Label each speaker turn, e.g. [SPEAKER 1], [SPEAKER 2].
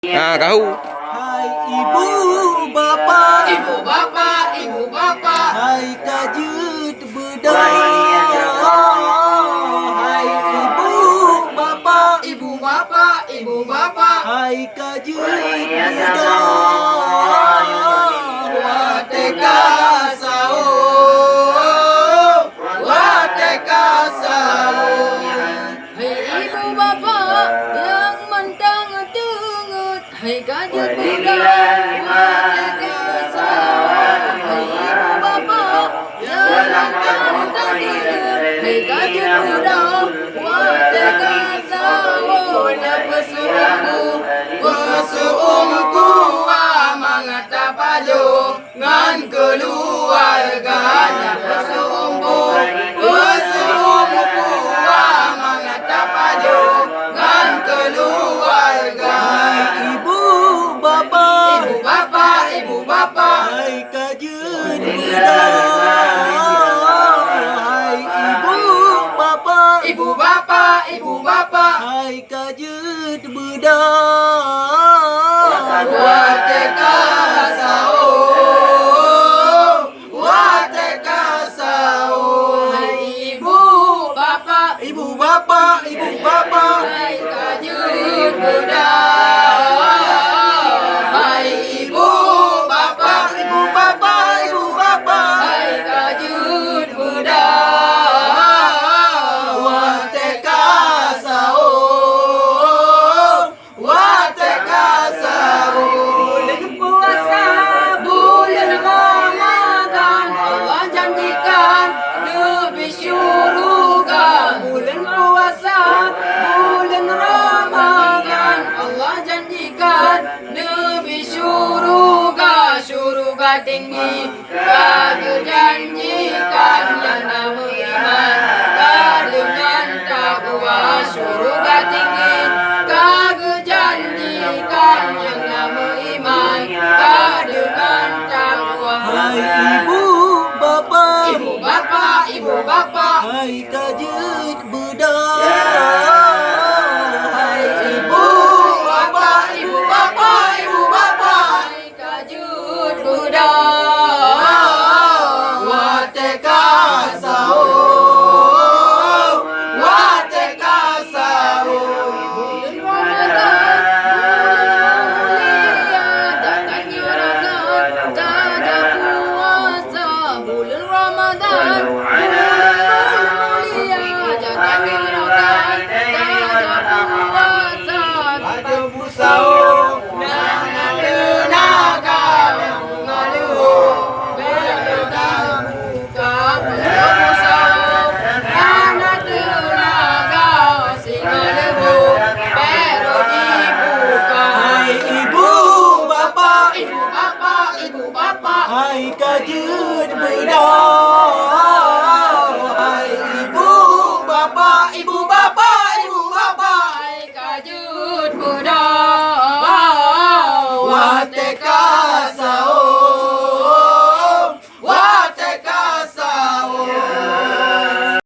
[SPEAKER 1] Kau.
[SPEAKER 2] Hai ibu bapa,
[SPEAKER 3] Ibu bapa, ibu bapa,
[SPEAKER 2] hai kajut bedaya. Hai ibu bapa,
[SPEAKER 3] ibu bapa, ibu bapa,
[SPEAKER 2] hai kajut bedaya.
[SPEAKER 3] wateka sahur, wateka sahur. Hai ibu bapa yang mentang tungut, hai kajut muda, wateka sahur. Hai ibu bapa yang mentang tungut, hai kajut muda, wateka sahur. Pesuungku mengata paju ngan keluarganya. Pesuungku mengata paju ngan keluarga.
[SPEAKER 2] Hai ibu bapa,
[SPEAKER 3] Ibu bapa, ibu bapa,
[SPEAKER 2] hai kajut bedaya. Hai ibu bapa,
[SPEAKER 3] ibu bapa, ibu bapa,
[SPEAKER 2] hai kajut bedaya.
[SPEAKER 3] wateka sahur, wateka sahur. Hai ibu bapa,
[SPEAKER 2] Ibu bapa, ibu bapa,
[SPEAKER 3] hai kajut muda. Hai ibu bapa,
[SPEAKER 2] ibu bapa, ibu bapa,
[SPEAKER 3] hai kajut muda. Wateka sahur, wateka sahur. Bulan puasa, bulan Ramadhan, Allah janjikan lebih syurga. Bulan puasa, bulan Ramadhan, Allah janjikan lebih syurga. Syurga tinggi bagi janjikan yang nama iman dengan takwa. Syurga tinggi bagi janjikan yang nama iman dengan takwa.
[SPEAKER 2] hai ibu bapa,
[SPEAKER 3] Ibu bapa, ibu bapa,
[SPEAKER 2] hai kajut bedaya.
[SPEAKER 3] hai ibu bapa, ibu bapa, ibu bapa, hai kajut muda. Wateka sahur, wateka sahur. Bulan Ramadhan, bulan mulia, jangan nyerahkan tada puasa. Bulan Ramadhan, bulan mulia, jangan nyerahkan tada puasa. Ada sahur, nana tenaga mengaluh, berdoa buka belum sahur. Nana tenaga singaluh, baru dibuka.
[SPEAKER 2] Hai ibu bapa,
[SPEAKER 3] Ibu bapa, ibu bapa,
[SPEAKER 2] hai kajut bedaya. Hai ibu bapa, ibu bapa, ibu bapa,
[SPEAKER 3] hai kajut muda.
[SPEAKER 2] wateka